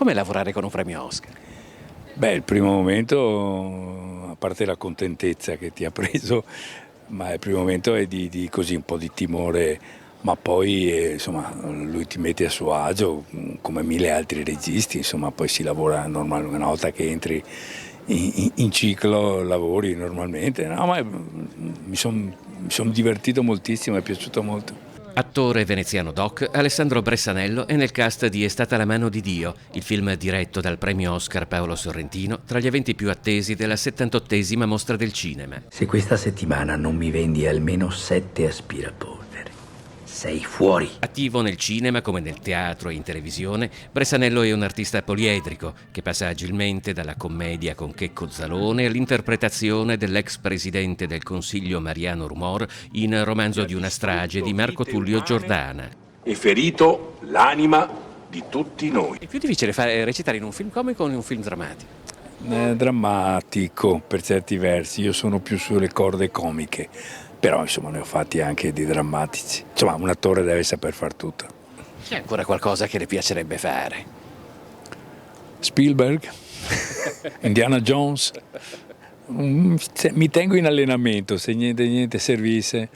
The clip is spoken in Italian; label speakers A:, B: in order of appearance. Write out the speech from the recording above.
A: Com'è lavorare con un premio Oscar?
B: Beh, il primo momento, a parte la contentezza che ti ha preso, ma il primo momento è di così un po' di timore, ma poi insomma lui ti mette a suo agio come mille altri registi, insomma poi si lavora normalmente, una volta che entri in ciclo lavori normalmente, no, ma mi son divertito moltissimo, mi è piaciuto molto.
A: Attore veneziano doc, Alessandro Bressanello è nel cast di È stata la mano di Dio, il film diretto dal premio Oscar Paolo Sorrentino, tra gli eventi più attesi della 78esima Mostra del Cinema.
C: Se questa settimana non mi vendi almeno 7 aspirapolvere, sei fuori.
A: Attivo nel cinema come nel teatro e in televisione, Bressanello è un artista poliedrico che passa agilmente dalla commedia con Checco Zalone all'interpretazione dell'ex presidente del Consiglio Mariano Rumor in Romanzo di una strage di Marco Tullio Giordana.
D: E ferito l'anima di tutti noi.
A: È più difficile recitare in un film comico o in un film drammatico?
B: Drammatico per certi versi, io sono più sulle corde comiche, però insomma ne ho fatti anche di drammatici. Insomma un attore deve saper far tutto.
A: C'è ancora qualcosa che le piacerebbe fare?
B: Spielberg, Indiana Jones, mi tengo in allenamento se niente servisse.